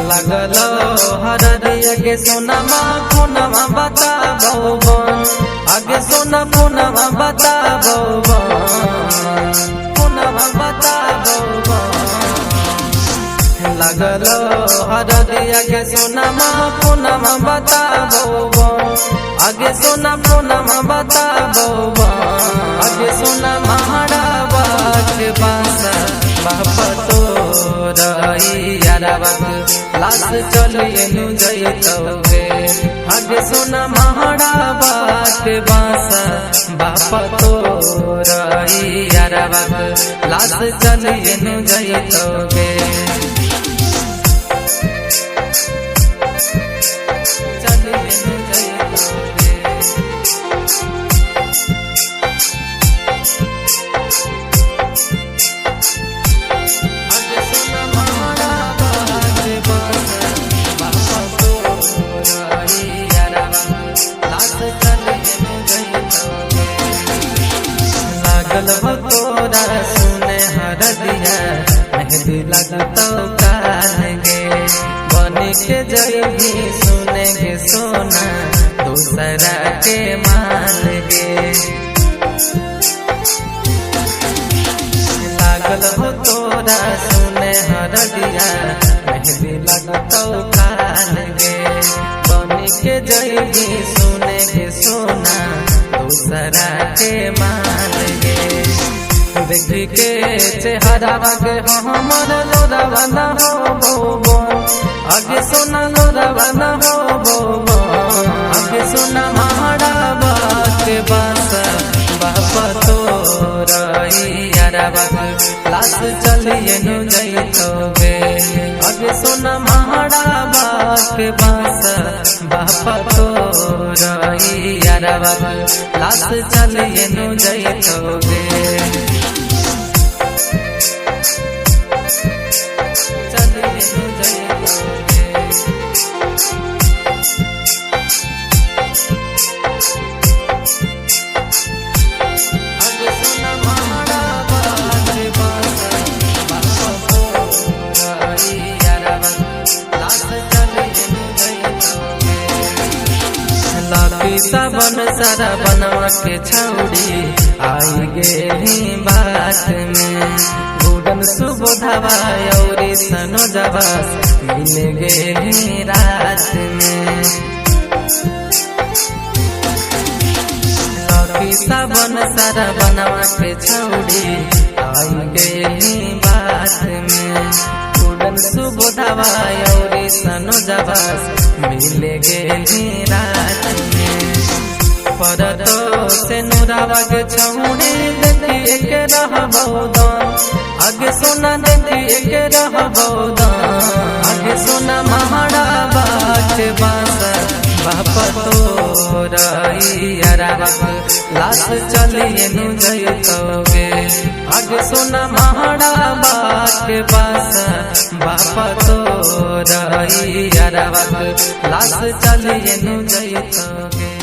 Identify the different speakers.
Speaker 1: लगलो हरदिया के सोनमा पुनवा बताबो आगे सोना पुनवा बताबो पुनवा बताबो लगलो हरदिया के सोनमा पुनवा बताबो आगे सोना पुनवा बताबो आगे सोना महाड़ा बाटे बासा बापा तो लाश चलिए नु जैतवे आगे सोना महाड़ा बाटे बासा बापा तो लाश चलिए नु जैतवे चलिए नु जैतवे लागल हो तोरा सुने हरदिया मेहंदी लगतो कान गे बन के जइबी सुने गे सोना दूसरा के मान गे लागल हो तोरा सुने हरदिया मेहंदी लगतो कान गे बन के जइबी सुने गे सोना दूसरा के मान गे देखी के चेहरा के हमर लोरावा न हो आगे सोना लोरावा न हो आगे सोना महाड़ा बाटे बासा बापा तो लाश चलिए नु जैतवे आगे सोना महाड़ा बाटे बासा बापा तो लाश चलिए नु जैतवे चलिए नु जैतवे आगे सोना महाड़ा बाटे बासा बापा तो लाश चलिए नु जैतवे लापी सावन सारा बनवा के छौड़ी आई गे बात में गुडन सुबोधवा और सनो जवा मिल गे रात में लापी सावन सारा बनवा के छौड़ी आई गे बात में गुडन सुबोधवा और सनो जवा मिल गे रात में परतो से नुरावा के छौड़ी देखिए के रहबो आगे सोना देखिए के रहबो आगे सोना महाड़ा बाटे बासा बापा तो लाश चलिए नु जैतवे आगे सोना महाड़ा बाटे बासा बापा तो लाश चलिए नु जैतवे।